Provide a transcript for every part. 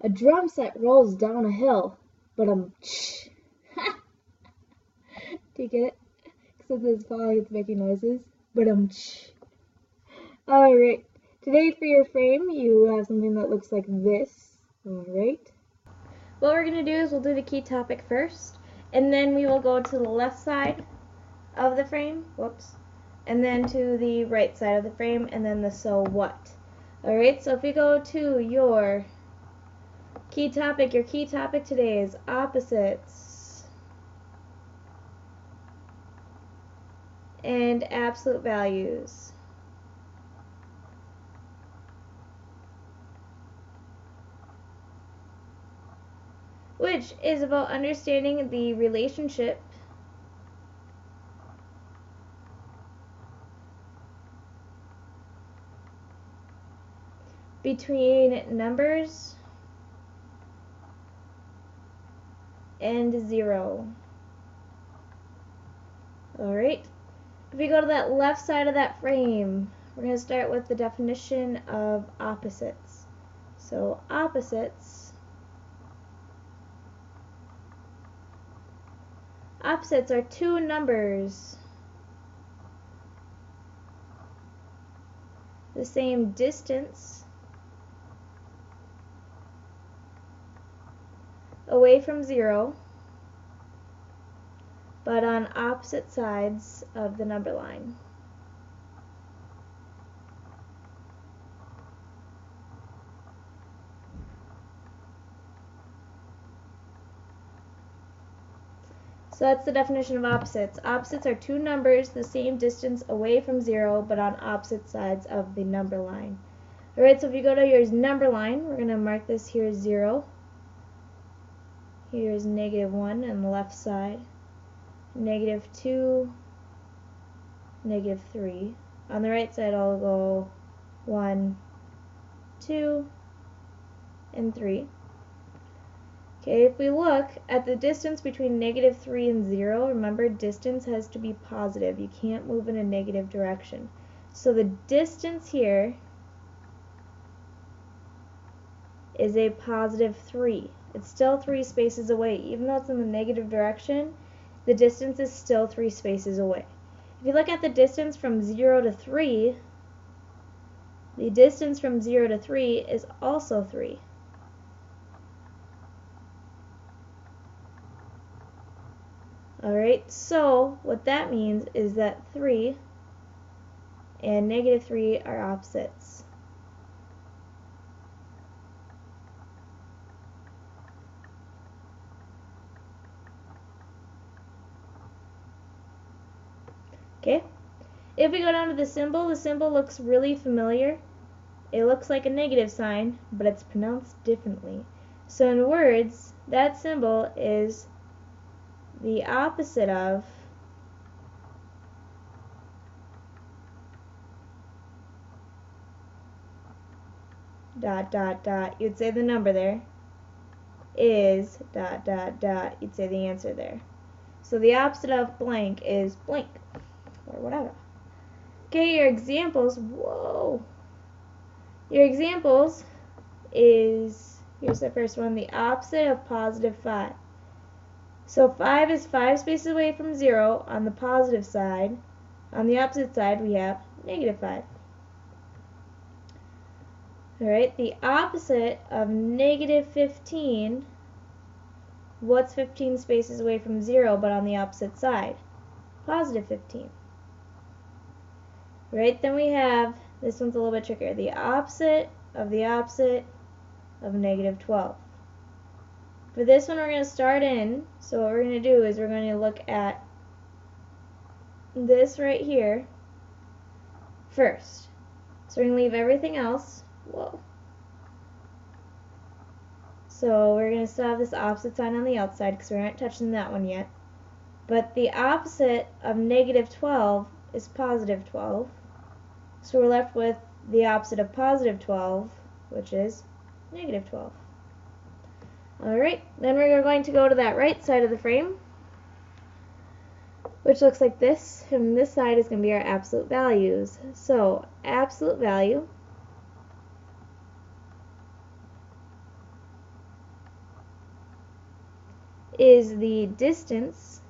A drum set rolls down a hill, but Do you get it? Except it's falling, it's making noises. But Alright. Today for your frame, you have something that looks like this. Alright. What we're going to do is we'll do the key topic first, and then we will go to the left side of the frame, and then to the right side of the frame, and then the so what. Alright, so if we go to your key topic today is opposites and absolute values. Which is about understanding the relationship between numbers and 0. Alright, if we go to that left side of that frame, we're going to start with the definition of opposites. So opposites are two numbers the same distance away from 0, but on opposite sides of the number line. So that's the definition of opposites. Opposites are two numbers the same distance away from 0, but on opposite sides of the number line. Alright, so if you go to your number line, we're going to mark this here as 0. Here's -1 on the left side, -2, -3. On the right side, I'll go 1, 2, and 3. Okay, if we look at the distance between -3 and 0, remember distance has to be positive. You can't move in a negative direction. So the distance here is a positive 3. It's still 3 spaces away. Even though it's in the negative direction, the distance is still 3 spaces away. If you look at the distance from 0 to 3, the distance from 0 to 3 is also 3. Alright, so what that means is that 3 and -3 are opposites. Okay, if we go down to the symbol looks really familiar. It looks like a negative sign, but it's pronounced differently. So in words, that symbol is the opposite of dot dot dot. You'd say the number there is dot dot dot. You'd say the answer there. So the opposite of blank is blank, or whatever. Okay, your examples, your examples is, here's the first one, the opposite of +5. So 5 is 5 spaces away from 0 on the positive side. On the opposite side, we have -5. Alright, the opposite of -15, what's 15 spaces away from 0 but on the opposite side? +15. Right, then we have, this one's a little bit trickier, the opposite of -12. For this one we're going to start in, so what we're going to do is we're going to look at this right here first. So we're going to leave everything else, so we're going to still have this opposite sign on the outside because we aren't touching that one yet. But the opposite of -12 is +12. So we're left with the opposite of +12, which is -12. Alright, then we're going to go to that right side of the frame, which looks like this, and this side is going to be our absolute values. So, absolute value is the distance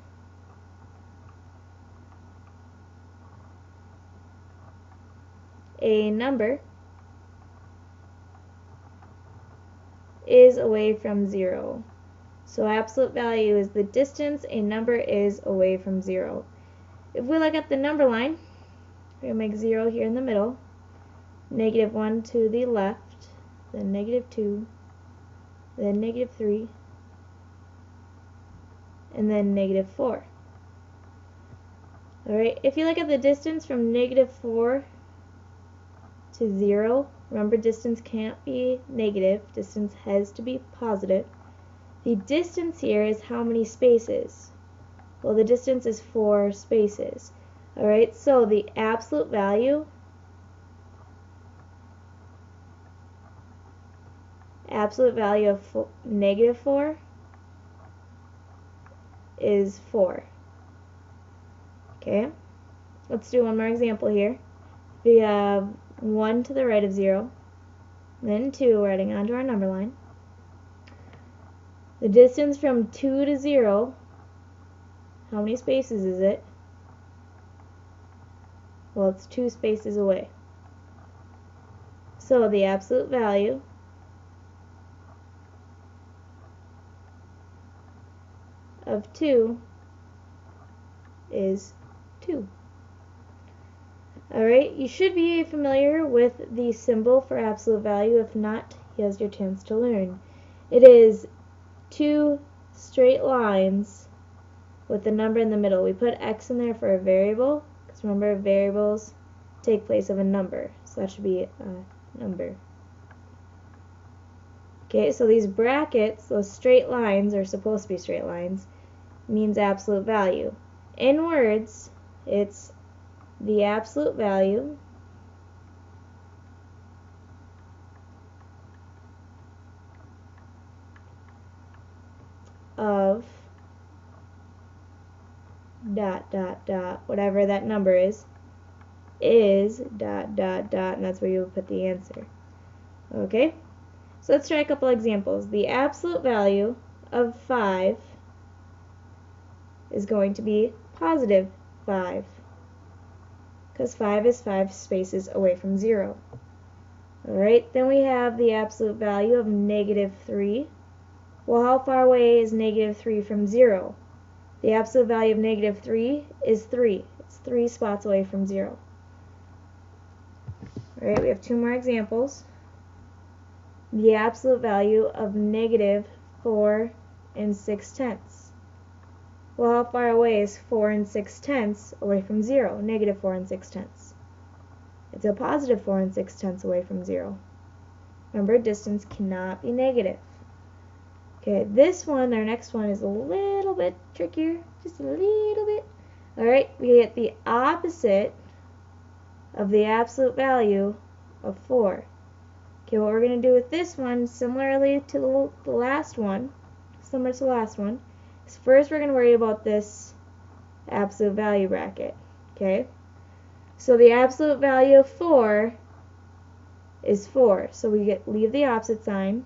a number is away from 0. So absolute value is the distance a number is away from 0. If we look at the number line, we're going to make 0 here in the middle, -1 to the left, then -2, then -3, and then -4. Alright, if you look at the distance from -4 to 0, remember distance can't be negative, distance has to be positive. The distance here is how many spaces? Well, the distance is 4 spaces. Alright, so the absolute value of -4 is 4. Okay, let's do one more example here. We have 1 to the right of 0, then 2, we're adding onto our number line. The distance from 2 to 0, how many spaces is it? Well, it's 2 spaces away. So the absolute value of 2 is 2. Alright, you should be familiar with the symbol for absolute value. If not, here's your chance to learn. It is 2 straight lines with a number in the middle. We put x in there for a variable, because remember, variables take place of a number. So that should be a number. Okay, so these brackets, those straight lines, are supposed to be straight lines, means absolute value. In words, it's the absolute value of dot dot dot, whatever that number is dot dot dot, and that's where you would put the answer. Okay, so let's try a couple examples. The absolute value of 5 is going to be positive 5, because 5 is 5 spaces away from 0. Alright, then we have the absolute value of -3. Well, how far away is -3 from 0? The absolute value of -3 is 3. It's 3 spots away from 0. Alright, we have 2 more examples. The absolute value of -4 6/10. Well, how far away is 4 6/10 away from 0? -4 6/10. It's a positive 4 6/10 away from 0. Remember, distance cannot be negative. Okay, this one, our next one, is a little bit trickier. Just a little bit. Alright, we get the opposite of the absolute value of 4. Okay, what we're going to do with this one, similarly to the last one, is first we're going to worry about this absolute value bracket. Okay, so the absolute value of 4 is 4. So we leave the opposite sign.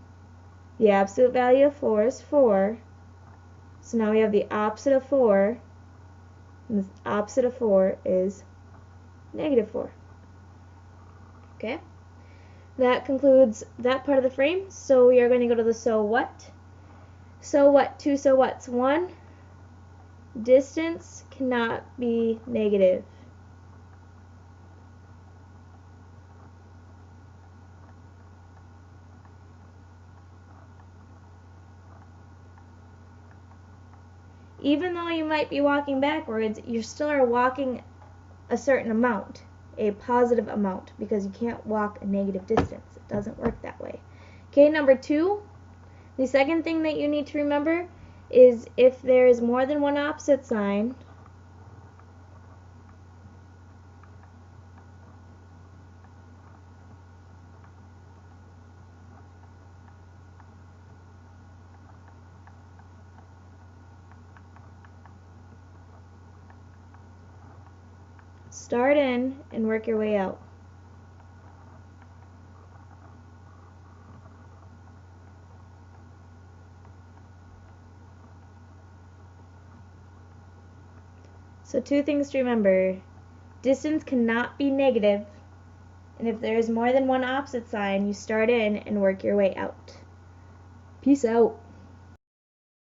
The absolute value of 4 is 4. So now we have the opposite of 4, and the opposite of 4 is -4. Okay, that concludes that part of the frame. So we are going to go to the so what. So what? 2 so whats. 1, distance cannot be negative. Even though you might be walking backwards, you still are walking a certain amount, a positive amount, because you can't walk a negative distance. It doesn't work that way. Okay, number 2, the second thing that you need to remember is if there is more than one opposite sign, start in and work your way out. So 2 things to remember. Distance cannot be negative, and if there is more than one opposite sign, you start in and work your way out. Peace out.